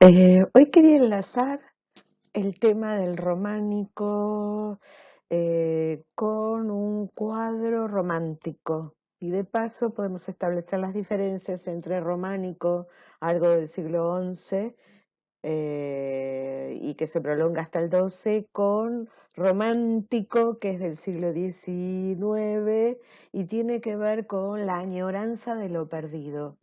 Hoy quería enlazar el tema del románico con un cuadro romántico y de paso podemos establecer las diferencias entre románico, algo del siglo XI y que se prolonga hasta el XII, con romántico, que es del siglo XIX y tiene que ver con la añoranza de lo perdido.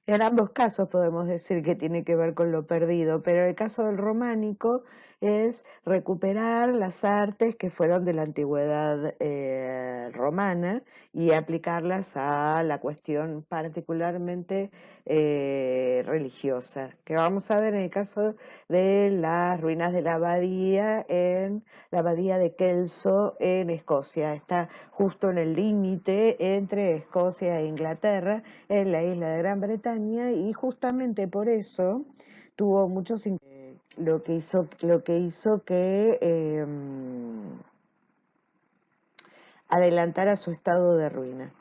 En ambos casos podemos decir que tiene que ver con lo perdido, pero el caso del románico es recuperar las artes que fueron de la antigüedad romana y aplicarlas a la cuestión particularmente religiosa, que vamos a ver en el caso de las ruinas de la abadía de Kelso en Escocia. Está justo en el límite entre Escocia e Inglaterra, en la isla de Gran Bretaña, y justamente por eso tuvo muchos lo que hizo que adelantara su estado de ruina.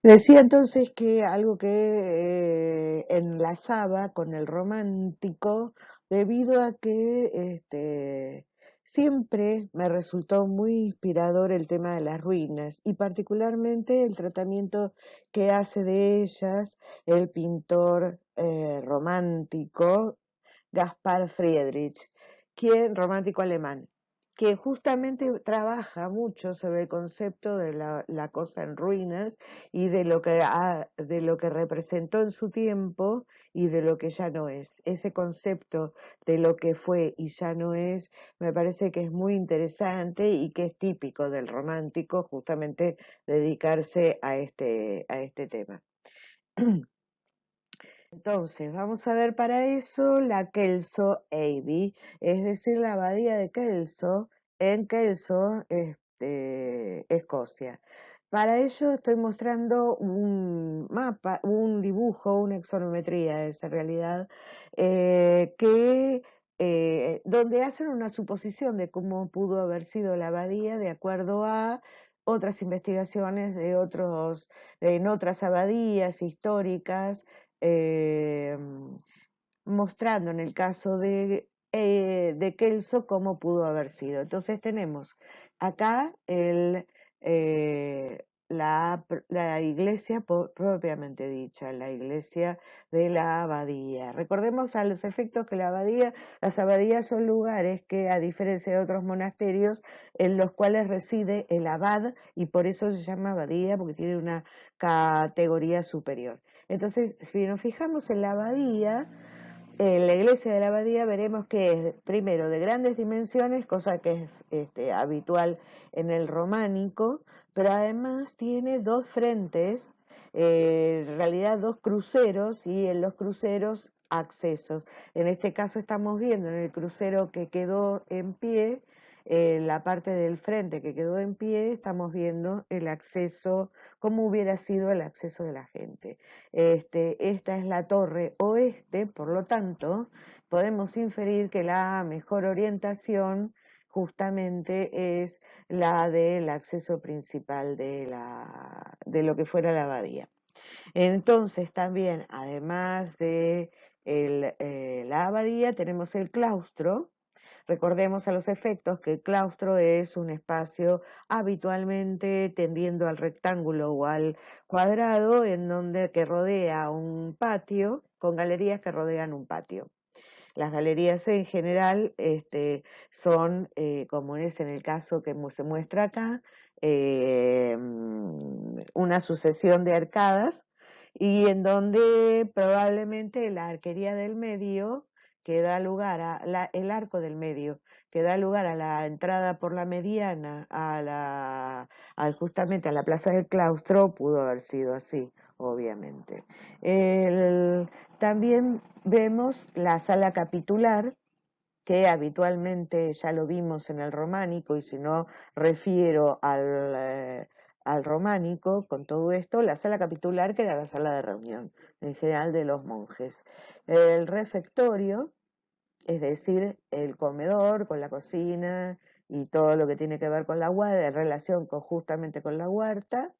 Decía entonces que algo que enlazaba con el romántico, debido a que siempre me resultó muy inspirador el tema de las ruinas y particularmente el tratamiento que hace de ellas el pintor romántico Gaspar Friedrich, quien romántico alemán, que justamente trabaja mucho sobre el concepto de la cosa en ruinas y de lo que representó en su tiempo y de lo que ya no es. Ese concepto de lo que fue y ya no es, me parece que es muy interesante y que es típico del romántico justamente dedicarse a este tema. Entonces, vamos a ver para eso la Kelso Abbey, es decir, la abadía de Kelso en Kelso, Escocia. Para ello estoy mostrando un mapa, un dibujo, una exonometría es en realidad, donde hacen una suposición de cómo pudo haber sido la abadía de acuerdo a otras investigaciones en otras abadías históricas, eh, mostrando en el caso de Kelso cómo pudo haber sido. Entonces tenemos acá la iglesia propiamente dicha, la iglesia de la abadía. Recordemos a los efectos que las abadías son lugares que, a diferencia de otros monasterios, en los cuales reside el abad, y por eso se llama abadía, porque tiene una categoría superior. Entonces, si nos fijamos en la abadía, en la iglesia de la abadía veremos que es primero de grandes dimensiones, cosa que es habitual en el románico, pero además tiene dos frentes, en realidad dos cruceros, y en los cruceros accesos. En este caso estamos viendo en el crucero que quedó en pie, la parte del frente que quedó en pie, estamos viendo el acceso, cómo hubiera sido el acceso de la gente. Esta es la torre oeste, por lo tanto, podemos inferir que la mejor orientación justamente es la del acceso principal de lo que fuera la abadía. Entonces, también, además de la abadía, tenemos el claustro. Recordemos a los efectos que el claustro es un espacio habitualmente tendiendo al rectángulo o al cuadrado, que rodea un patio, con galerías que rodean un patio. Las galerías en general son, como es en el caso que se muestra acá, una sucesión de arcadas, y en donde probablemente la arquería del medio, que da lugar el arco del medio, que da lugar a la entrada por la mediana justamente a la plaza del claustro, pudo haber sido así, obviamente. También vemos la sala capitular, que habitualmente ya lo vimos en el románico, y si no refiero al románico con todo esto, la sala capitular, que era la sala de reunión en general de los monjes. El refectorio, es decir, el comedor con la cocina y todo lo que tiene que ver con la huerta, en relación justamente con la huerta.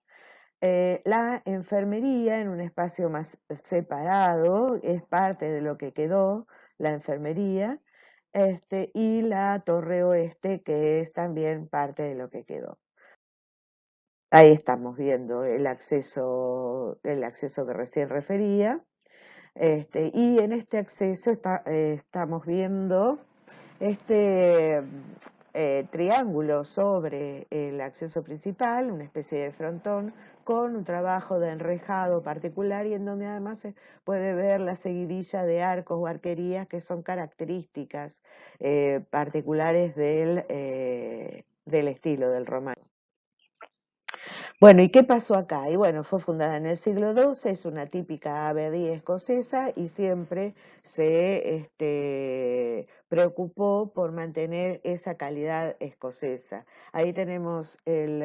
La enfermería en un espacio más separado es parte de lo que quedó, la enfermería, y la torre oeste, que es también parte de lo que quedó. Ahí estamos viendo el acceso que recién refería. Y en este acceso estamos viendo este triángulo sobre el acceso principal, una especie de frontón, con un trabajo de enrejado particular y en donde además se puede ver la seguidilla de arcos o arquerías que son características particulares del estilo del románico. Bueno, ¿y qué pasó acá? Y bueno, fue fundada en el siglo XII, es una típica abadía escocesa y siempre se preocupó por mantener esa calidad escocesa. Ahí tenemos el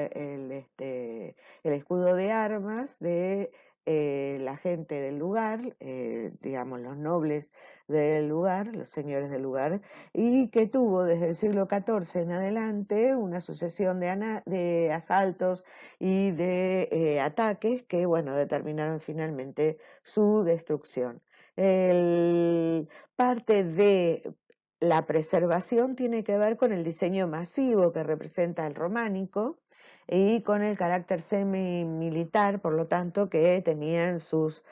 escudo de armas de la gente del lugar, digamos los nobles del lugar, los señores del lugar, y que tuvo desde el siglo XIV en adelante una sucesión de asaltos y de ataques que, bueno, determinaron finalmente su destrucción. Parte de la preservación tiene que ver con el diseño masivo que representa el románico y con el carácter semi-militar, por lo tanto, que tenían sus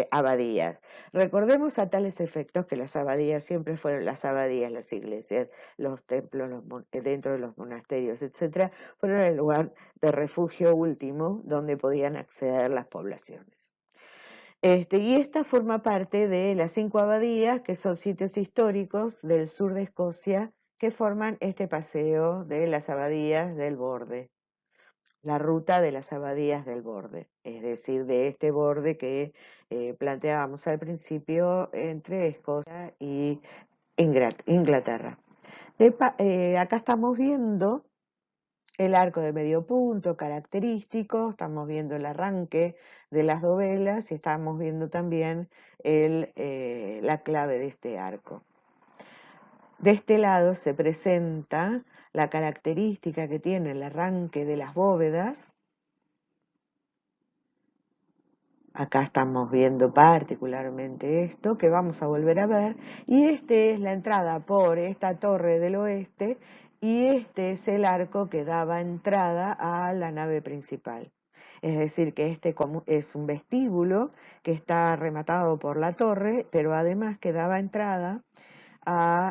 abadías. Recordemos a tales efectos que las abadías siempre fueron las abadías, las iglesias, los templos, dentro de los monasterios, etcétera, fueron el lugar de refugio último donde podían acceder las poblaciones. Y esta forma parte de las 5 abadías, que son sitios históricos del sur de Escocia, que forman este paseo de las abadías del borde, la ruta de las abadías del borde, es decir, de este borde que planteábamos al principio entre Escocia y Inglaterra. Acá estamos viendo el arco de medio punto característico, estamos viendo el arranque de las dovelas y estamos viendo también la clave de este arco. De este lado se presenta la característica que tiene el arranque de las bóvedas. Acá estamos viendo particularmente esto, que vamos a volver a ver, y es la entrada por esta torre del oeste, y este es el arco que daba entrada a la nave principal. Es decir, que este es un vestíbulo que está rematado por la torre, pero además que daba entrada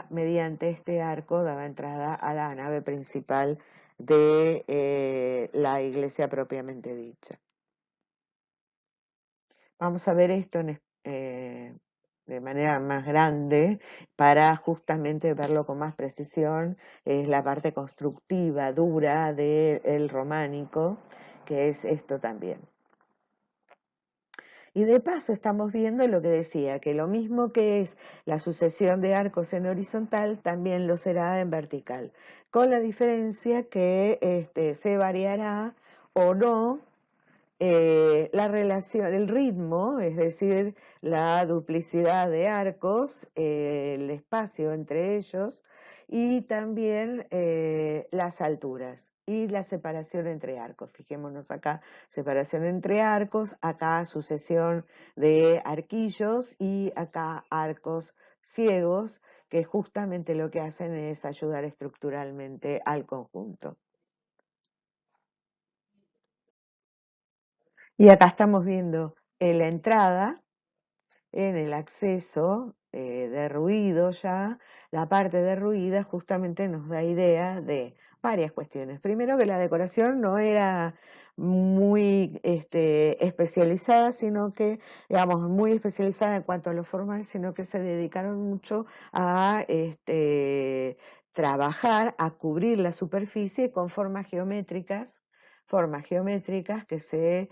mediante este arco, daba entrada a la nave principal de la iglesia propiamente dicha. Vamos a ver esto de manera más grande para justamente verlo con más precisión. Es la parte constructiva, dura del románico, que es esto también. Y de paso estamos viendo lo que decía, que lo mismo que es la sucesión de arcos en horizontal, también lo será en vertical, con la diferencia que se variará o no la relación, el ritmo, es decir, la duplicidad de arcos, el espacio entre ellos y también las alturas y la separación entre arcos. Fijémonos acá, separación entre arcos, acá sucesión de arquillos y acá arcos ciegos, que justamente lo que hacen es ayudar estructuralmente al conjunto. Y acá estamos viendo en la entrada, en el acceso derruido ya, la parte derruida justamente nos da idea de varias cuestiones. Primero que la decoración no era muy especializada, sino que, digamos, muy especializada en cuanto a lo formal, sino que se dedicaron mucho a trabajar, a cubrir la superficie con formas geométricas que se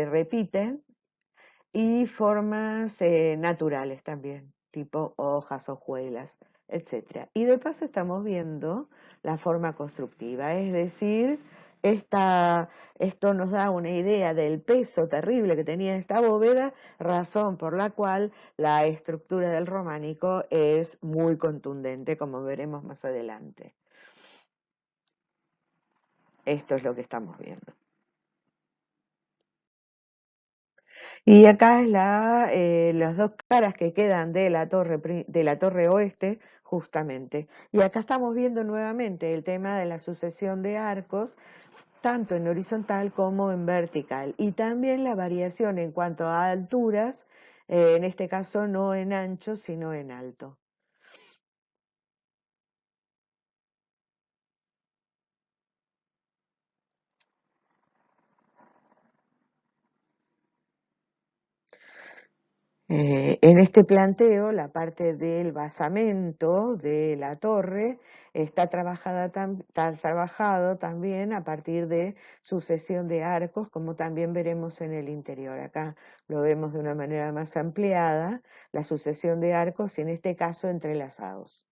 repiten y formas naturales también, tipo hojas, hojuelas, etc. Y de paso estamos viendo la forma constructiva, es decir, esto nos da una idea del peso terrible que tenía esta bóveda, razón por la cual la estructura del románico es muy contundente, como veremos más adelante. Esto es lo que estamos viendo. Y acá es las dos caras que quedan de la torre oeste, justamente. Y acá estamos viendo nuevamente el tema de la sucesión de arcos, tanto en horizontal como en vertical. Y también la variación en cuanto a alturas, en este caso no en ancho, sino en alto. En este planteo, la parte del basamento de la torre está trabajado también a partir de sucesión de arcos, como también veremos en el interior. Acá lo vemos de una manera más ampliada, la sucesión de arcos y en este caso entrelazados.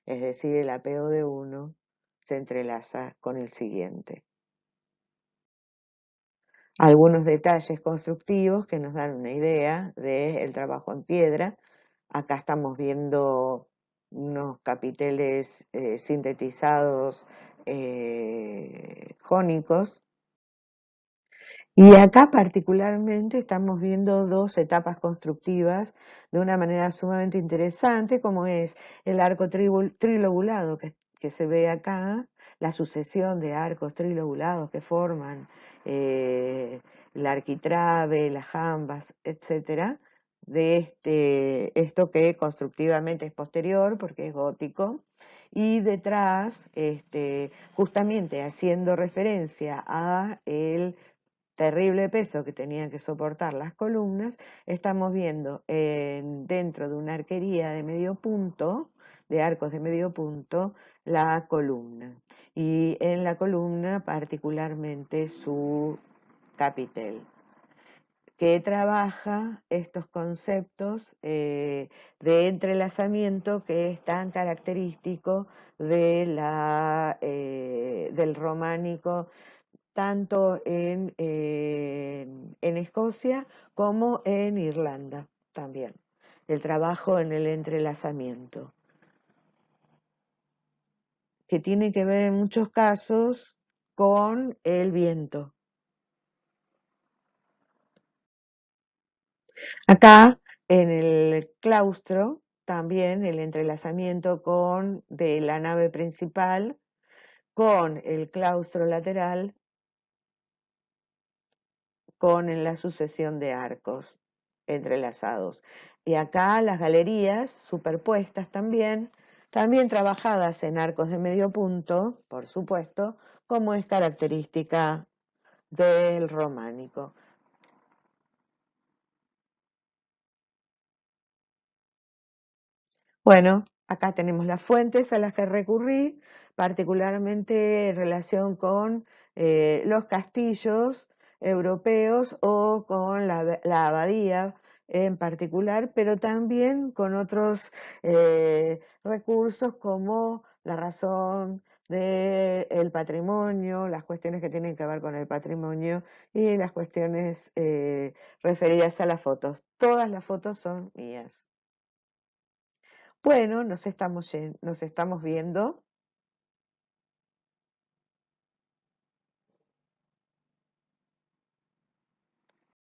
Es decir, el apeo de uno se entrelaza con el siguiente. Algunos detalles constructivos que nos dan una idea del trabajo en piedra. Acá estamos viendo unos capiteles sintetizados jónicos. Y acá particularmente estamos viendo dos etapas constructivas de una manera sumamente interesante, como es el arco trilobulado que se ve acá, la sucesión de arcos trilobulados que forman el arquitrabe, las jambas, etcétera, de esto que constructivamente es posterior porque es gótico. Y detrás, justamente haciendo referencia a el terrible peso que tenían que soportar las columnas, estamos viendo dentro de una arquería de medio punto, de arcos de medio punto, la columna. Y en la columna particularmente su capitel, que trabaja estos conceptos de entrelazamiento que es tan característico del románico tanto en Escocia como en Irlanda también. El trabajo en el entrelazamiento, que tiene que ver en muchos casos con el viento. Acá en el claustro también el entrelazamiento de la nave principal con el claustro lateral con la sucesión de arcos entrelazados. Y acá las galerías superpuestas también trabajadas en arcos de medio punto, por supuesto, como es característica del románico. Bueno, acá tenemos las fuentes a las que recurrí, particularmente en relación con los castillos europeos o con la abadía en particular, pero también con otros recursos como la razón del patrimonio, las cuestiones que tienen que ver con el patrimonio y las cuestiones referidas a las fotos. Todas las fotos son mías. Bueno, nos estamos viendo.